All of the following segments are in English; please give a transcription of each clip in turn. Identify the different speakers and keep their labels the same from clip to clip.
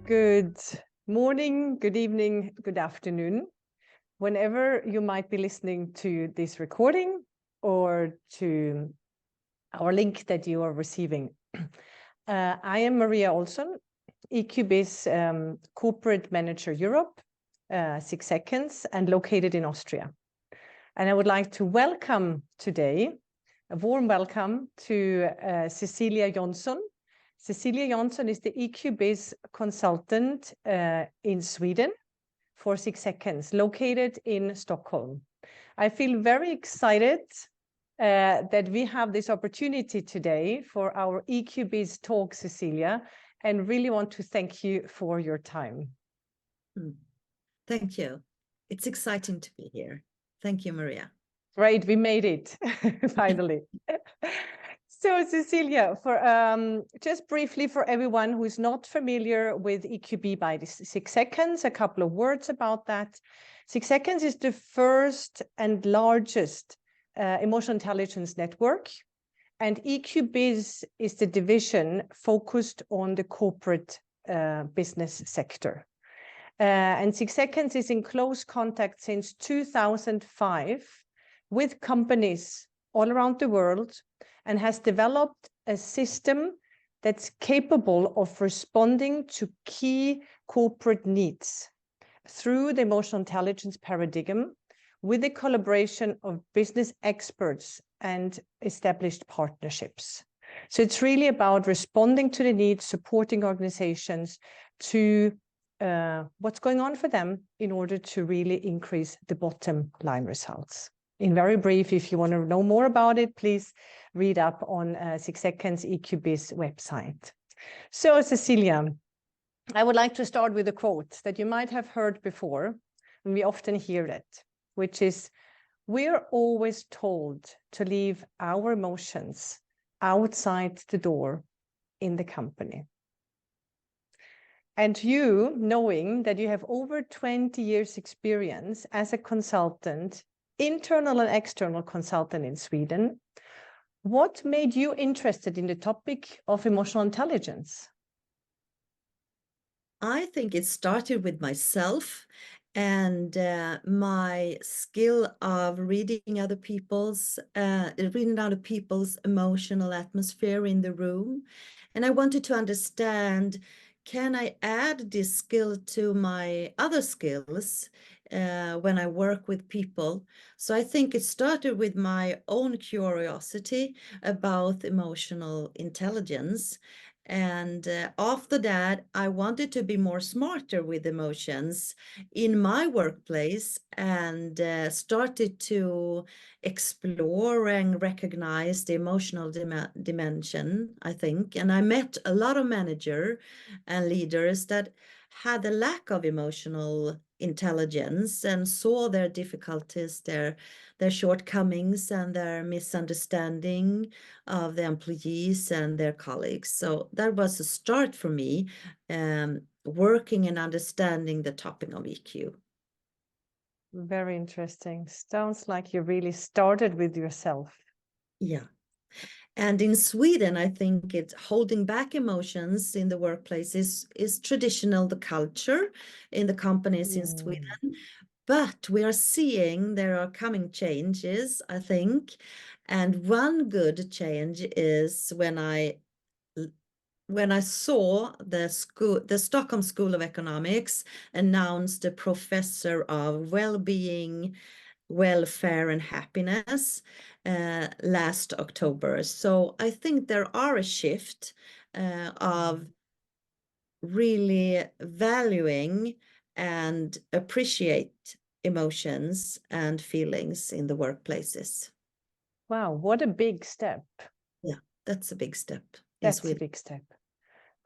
Speaker 1: Good morning, good evening, good afternoon. Whenever you might be listening to this recording or to our link that you are receiving. I am Maria Olsson, EQB's Corporate Manager Europe, 6 Seconds, and located in Austria. And I would like to welcome today, a warm welcome to Cecilia Jonsson. Cecilia Jonsson is the EQB's consultant in Sweden for 6 Seconds, located in Stockholm. I feel very excited that we have this opportunity today for our EQB's talk, Cecilia, and really want to thank you for your time.
Speaker 2: Thank you. It's exciting to be here. Thank you, Maria.
Speaker 1: Great, we made it, finally. So, Cecilia, for just briefly for everyone who is not familiar with EQB by the 6 Seconds, a couple of words about that. 6 Seconds is the first and largest emotional intelligence network, and EQB is the division focused on the corporate business sector. And 6 Seconds is in close contact since 2005 with companies all around the world, and has developed a system that's capable of responding to key corporate needs through the emotional intelligence paradigm with the collaboration of business experts and established partnerships. So it's really about responding to the needs, supporting organizations to what's going on for them in order to really increase the bottom line results. In very brief, if you want to know more about it, please read up on 6 Seconds EQB's website. So, Cecilia, I would like to start with a quote that you might have heard before, and we often hear it, which is, "We're always told to leave our emotions outside the door in the company." And you, knowing that you have over 20 years experience as a consultant, internal and external consultant in Sweden, what made you interested in the topic of emotional intelligence?
Speaker 2: I think it started with myself and my skill of reading other people's emotional atmosphere in the room. And I wanted to understand, can I add this skill to my other skills when I work with people? So I think it started with my own curiosity about emotional intelligence. And after that, I wanted to be more smarter with emotions in my workplace, and started to explore and recognize the emotional dimension, I think. And I met a lot of managers and leaders that had a lack of emotional intelligence and saw their difficulties, their shortcomings and their misunderstanding of the employees and their colleagues. So that was a start for me, working and understanding the topic of EQ.
Speaker 1: Very interesting. Sounds like you really started with yourself.
Speaker 2: Yeah. And in Sweden, I think it's holding back emotions in the workplace is traditional, the culture in the companies in Sweden. But we are seeing there are coming changes, I think. And one good change is when I saw the Stockholm School of Economics announced a professor of well-being, welfare and happiness last October. So I think there are a shift of really valuing and appreciate emotions and feelings in the workplaces.
Speaker 1: Wow, what a big step.
Speaker 2: Yeah, that's a big step.
Speaker 1: That's a big step.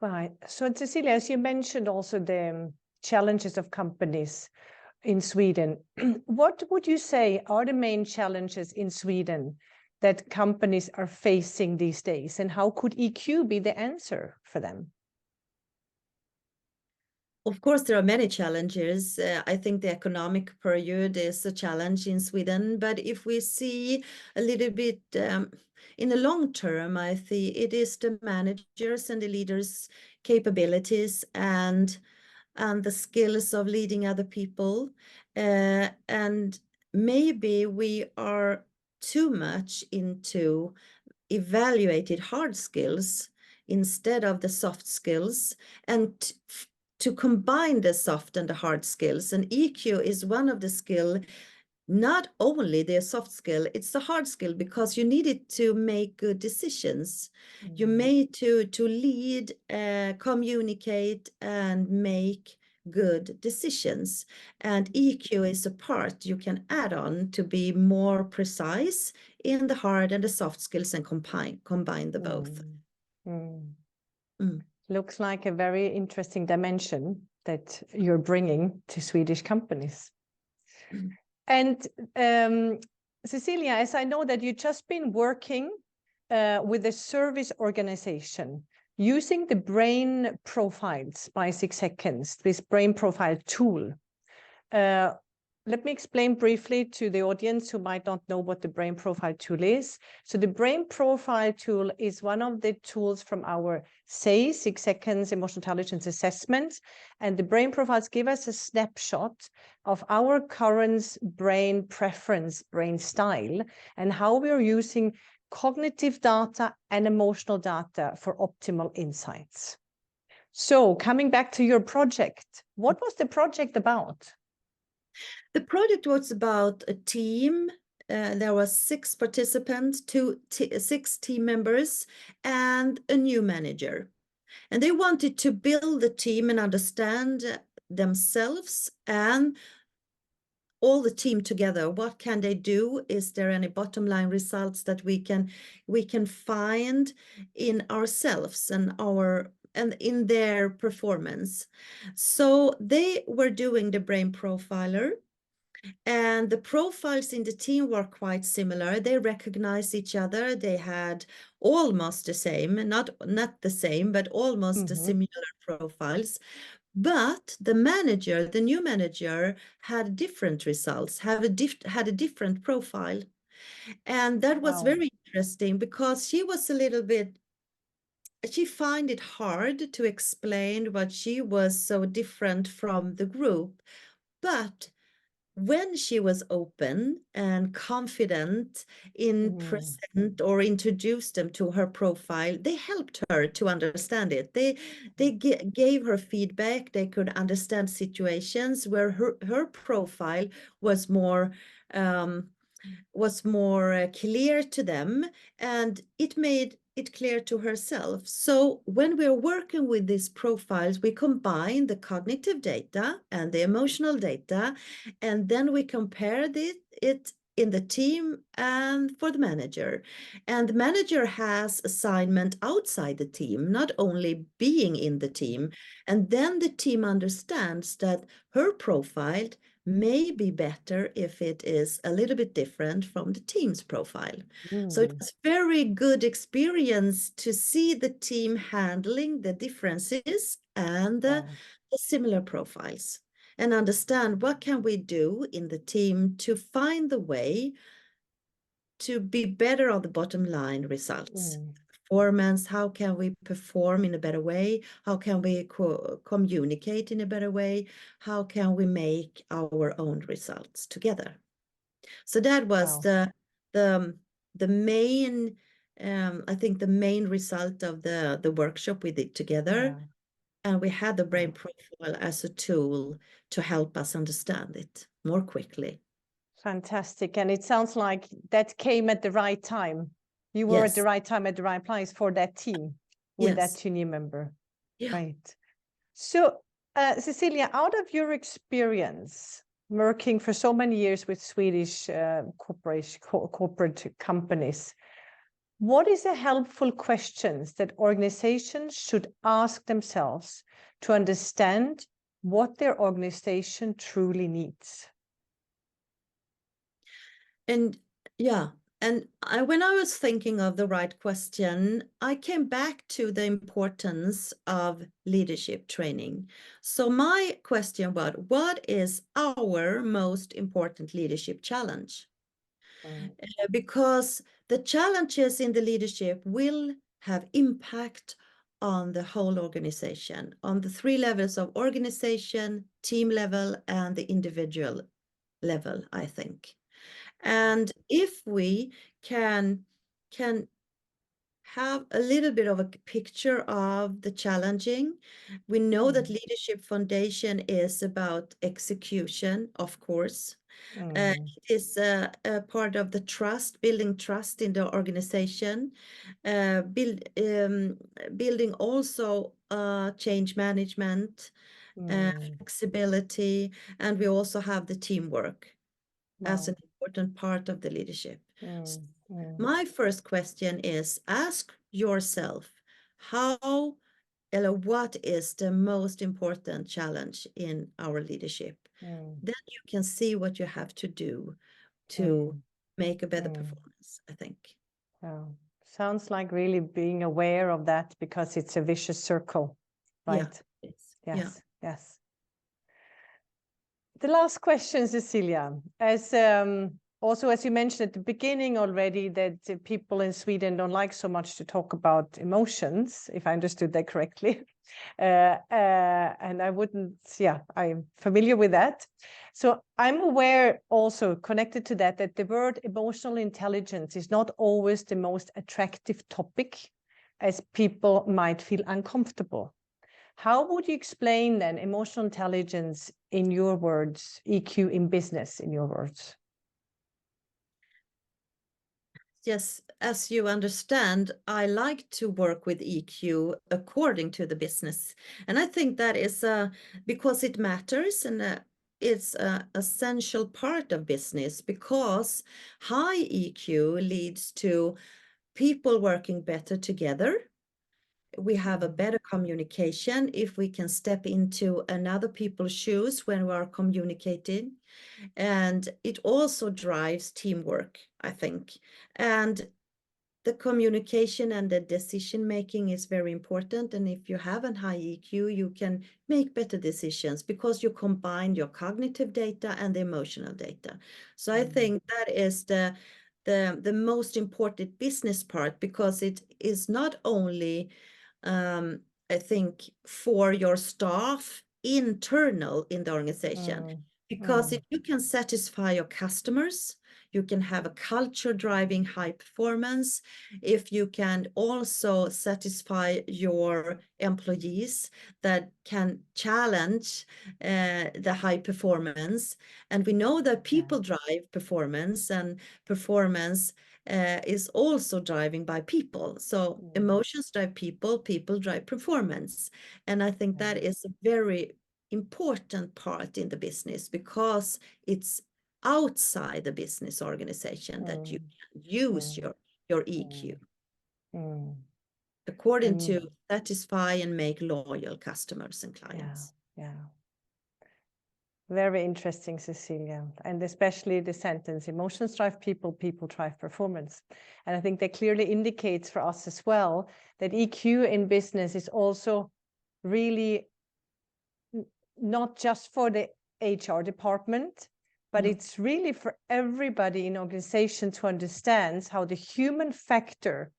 Speaker 1: Right. So, Cecilia, as you mentioned also the challenges of companies in Sweden, what would you say are the main challenges in Sweden that companies are facing these days, and how could EQ be the answer for them?
Speaker 2: Of course, there are many challenges. I think the economic period is a challenge in Sweden, but if we see a little bit in the long term, I think it is the managers and the leaders' capabilities and and the skills of leading other people. And maybe we are too much into evaluated hard skills instead of the soft skills, and to combine the soft and the hard skills. And EQ is one of the skill, not only the soft skill, it's the hard skill, because you need it to make good decisions. You need to lead, communicate, and make good decisions. And EQ is a part you can add on to be more precise in the hard and the soft skills, and combine the both.
Speaker 1: Looks like a very interesting dimension that you're bringing to Swedish companies. And Cecilia, as I know that you've just been working with a service organization using the brain profiles by 6 seconds, this brain profile tool. Let me explain briefly to the audience who might not know what the brain profile tool is. So the brain profile tool is one of the tools from our SAY, 6 seconds emotional intelligence assessment. And the brain profiles give us a snapshot of our current brain preference, brain style, and how we are using cognitive data and emotional data for optimal insights. So coming back to your project, what was the project about?
Speaker 2: The project was about a team. There were 6 participants, 6 team members, and a new manager. And they wanted to build the team and understand themselves and all the team together. What can they do? Is there any bottom line results that we can find in ourselves and in their performance? So they were doing the brain profiler. And the profiles in the team were quite similar. They recognized each other. They had almost the same, not the same, but almost the similar profiles. But the new manager, had different results, had a different profile. And that was very interesting, because she was she found it hard to explain what she was so different from the group. But when she was open and confident in present or introduced them to her profile, they helped her to understand it. They gave her feedback. They could understand situations where her profile was more clear to them, and it made it clear to herself. So when we're working with these profiles, we combine the cognitive data and the emotional data, and then we compare it in the team and for the manager. And the manager has assignment outside the team, not only being in the team. And then the team understands that her profile may be better if it is a little bit different from the team's profile. So it was very good experience to see the team handling the differences and the similar profiles, and understand what can we do in the team to find the way to be better on the bottom line results. Performance, how can we perform in a better way? How can we communicate in a better way? How can we make our own results together? So that was the main, I think the main result of the workshop we did together. And we had the brain profile as a tool to help us understand it more quickly.
Speaker 1: Fantastic. And it sounds like that came at the right time. You were at the right time, at the right place for that team with that team member. Right. So, Cecilia, out of your experience working for so many years with Swedish corporate companies, what is a helpful questions that organizations should ask themselves to understand what their organization truly needs?
Speaker 2: And when I was thinking of the right question, I came back to the importance of leadership training. So my question was, what is our most important leadership challenge? Because the challenges in the leadership will have impact on the whole organization, on the 3 levels of organization, team level, and the individual level, I think. And if we can have a little bit of a picture of the challenging, we know that leadership foundation is about execution, of course. It is a part of the trust, building trust in the organization, building also change management, flexibility, and we also have the teamwork as an important part of the leadership. So my first question is, ask yourself, what is the most important challenge in our leadership? Then you can see what you have to do to make a better performance, I think.
Speaker 1: Oh, sounds like really being aware of that, because it's a vicious circle, right?
Speaker 2: Yeah.
Speaker 1: Yes, yes. The last question, Cecilia, as also, as you mentioned at the beginning already, that people in Sweden don't like so much to talk about emotions, if I understood that correctly. And I wouldn't, I'm familiar with that. So I'm aware also connected to that, that the word emotional intelligence is not always the most attractive topic, as people might feel uncomfortable. How would you explain then emotional intelligence in your words, EQ in business in your words?
Speaker 2: Yes, as you understand, I like to work with EQ according to the business. And I think that is because it matters, and it's an essential part of business, because high EQ leads to people working better together. We have a better communication if we can step into another people's shoes when we are communicating. And it also drives teamwork, I think. And the communication and the decision making is very important. And if you have a high EQ, you can make better decisions because you combine your cognitive data and the emotional data. So I think that is the most important business part, because it is not only I think for your staff internal in the organization, because if you can satisfy your customers, you can have a culture driving high performance. If you can also satisfy your employees that can challenge the high performance. And we know that people drive performance, and performance is also driving by people. So emotions drive people, people drive performance. And I think that is a very important part in the business, because it's outside the business organization that you can use your EQ according to satisfy and make loyal customers and clients.
Speaker 1: Very interesting, Cecilia, and especially the sentence, emotions drive people, people drive performance. And I think that clearly indicates for us as well that EQ in business is also really not just for the HR department, but it's really for everybody in organization to understand how the human factor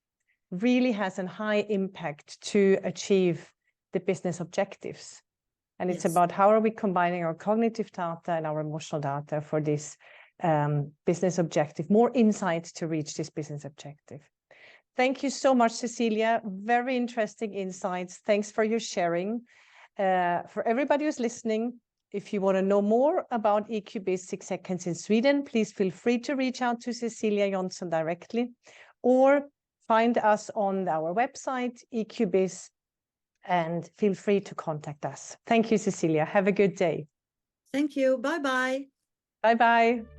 Speaker 1: really has a high impact to achieve the business objectives. And it's about how are we combining our cognitive data and our emotional data for this business objective, more insights to reach this business objective. Thank you so much, Cecilia. Very interesting insights. Thanks for your sharing. For everybody who's listening, if you want to know more about EQ-based 6 seconds in Sweden, please feel free to reach out to Cecilia Jonsson directly, or find us on our website, EQ-based, and feel free to contact us. Thank you, Cecilia. Have a good day.
Speaker 2: Thank you. Bye-bye.
Speaker 1: Bye-bye.